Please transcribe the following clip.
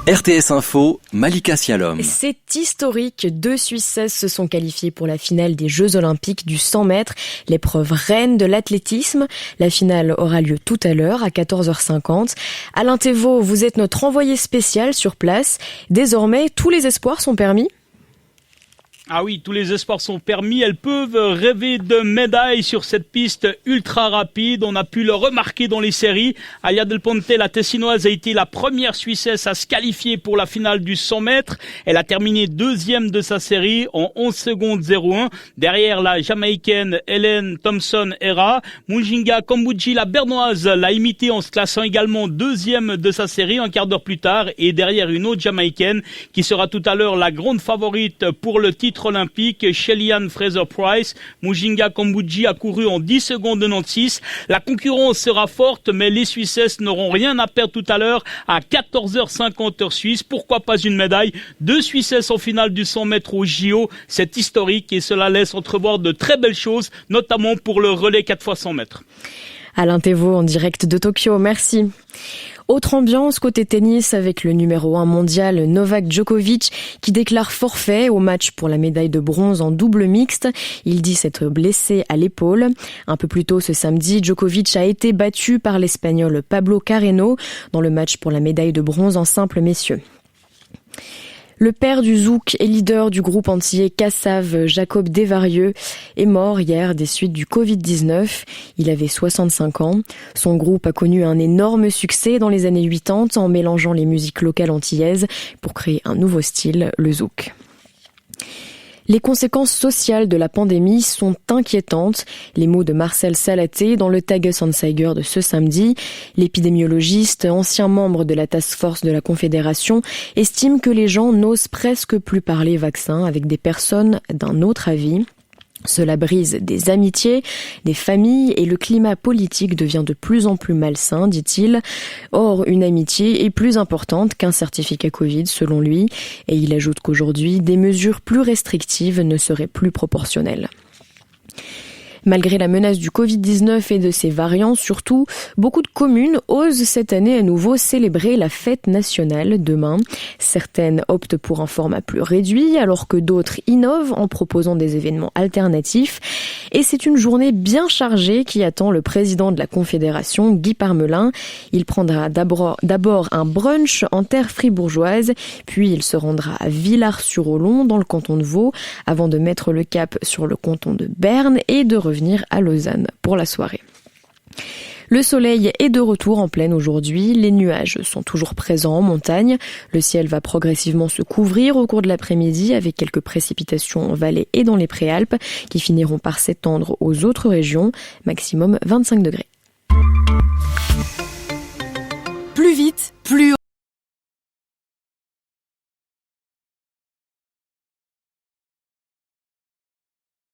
RTS Info, Malika Sialom. C'est historique. 2 Suissesses se sont qualifiées pour la finale des Jeux Olympiques du 100 mètres, l'épreuve reine de l'athlétisme. La finale aura lieu tout à l'heure, à 14h50. Alain Thévault, vous êtes notre envoyé spécial sur place. Désormais, tous les espoirs sont permis ? Ah oui, tous les espoirs sont permis. Elles peuvent rêver de médailles sur cette piste ultra rapide. On a pu le remarquer dans les séries. Aya Del Ponte, la Tessinoise, a été la première Suissesse à se qualifier pour la finale du 100 mètres. Elle a terminé 2e de sa série en 11 secondes 01. Derrière la Jamaïcaine Hélène Thompson-Hera. Mujinga Kombuji, la Bernoise, l'a imitée en se classant également 2e de sa série un quart d'heure plus tard. Et derrière une autre Jamaïcaine qui sera tout à l'heure la grande favorite pour le titre olympique, Shelly-Ann Fraser-Pryce. Mujinga Kombuji a couru en 10 secondes 96. La concurrence sera forte, mais les Suissesses n'auront rien à perdre tout à l'heure à 14h50 heure suisse. Pourquoi pas une médaille? 2 Suissesses en finale du 100 mètres au JO. C'est historique et cela laisse entrevoir de très belles choses, notamment pour le relais 4x100 mètres. Alain Thévault en direct de Tokyo, merci. Autre ambiance côté tennis avec le numéro 1 mondial Novak Djokovic qui déclare forfait au match pour la médaille de bronze en double mixte. Il dit s'être blessé à l'épaule. Un peu plus tôt ce samedi, Djokovic a été battu par l'Espagnol Pablo Carreño dans le match pour la médaille de bronze en simple messieurs. Le père du zouk et leader du groupe antillais Kassav, Jacob Desvarieux, est mort hier des suites du Covid-19. Il avait 65 ans. Son groupe a connu un énorme succès dans les années 80 en mélangeant les musiques locales antillaises pour créer un nouveau style, le zouk. Les conséquences sociales de la pandémie sont inquiétantes. Les mots de Marcel Salaté dans le Tages-Anzeiger de ce samedi. L'épidémiologiste, ancien membre de la task force de la Confédération, estime que les gens n'osent presque plus parler vaccin avec des personnes d'un autre avis. Cela brise des amitiés, des familles et le climat politique devient de plus en plus malsain, dit-il. Or, une amitié est plus importante qu'un certificat Covid, selon lui. Et il ajoute qu'aujourd'hui, des mesures plus restrictives ne seraient plus proportionnelles. Malgré la menace du Covid-19 et de ses variants surtout, beaucoup de communes osent cette année à nouveau célébrer la fête nationale demain. Certaines optent pour un format plus réduit, alors que d'autres innovent en proposant des événements alternatifs. Et c'est une journée bien chargée qui attend le président de la Confédération, Guy Parmelin. Il prendra d'abord un brunch en terre fribourgeoise, puis il se rendra à Villars-sur-Olon dans le canton de Vaud, avant de mettre le cap sur le canton de Berne et de revenir à Lausanne pour la soirée. Le soleil est de retour en pleine aujourd'hui. Les nuages sont toujours présents en montagne. Le ciel va progressivement se couvrir au cours de l'après-midi avec quelques précipitations en vallée et dans les préalpes qui finiront par s'étendre aux autres régions. Maximum 25 degrés. Plus vite, plus haut.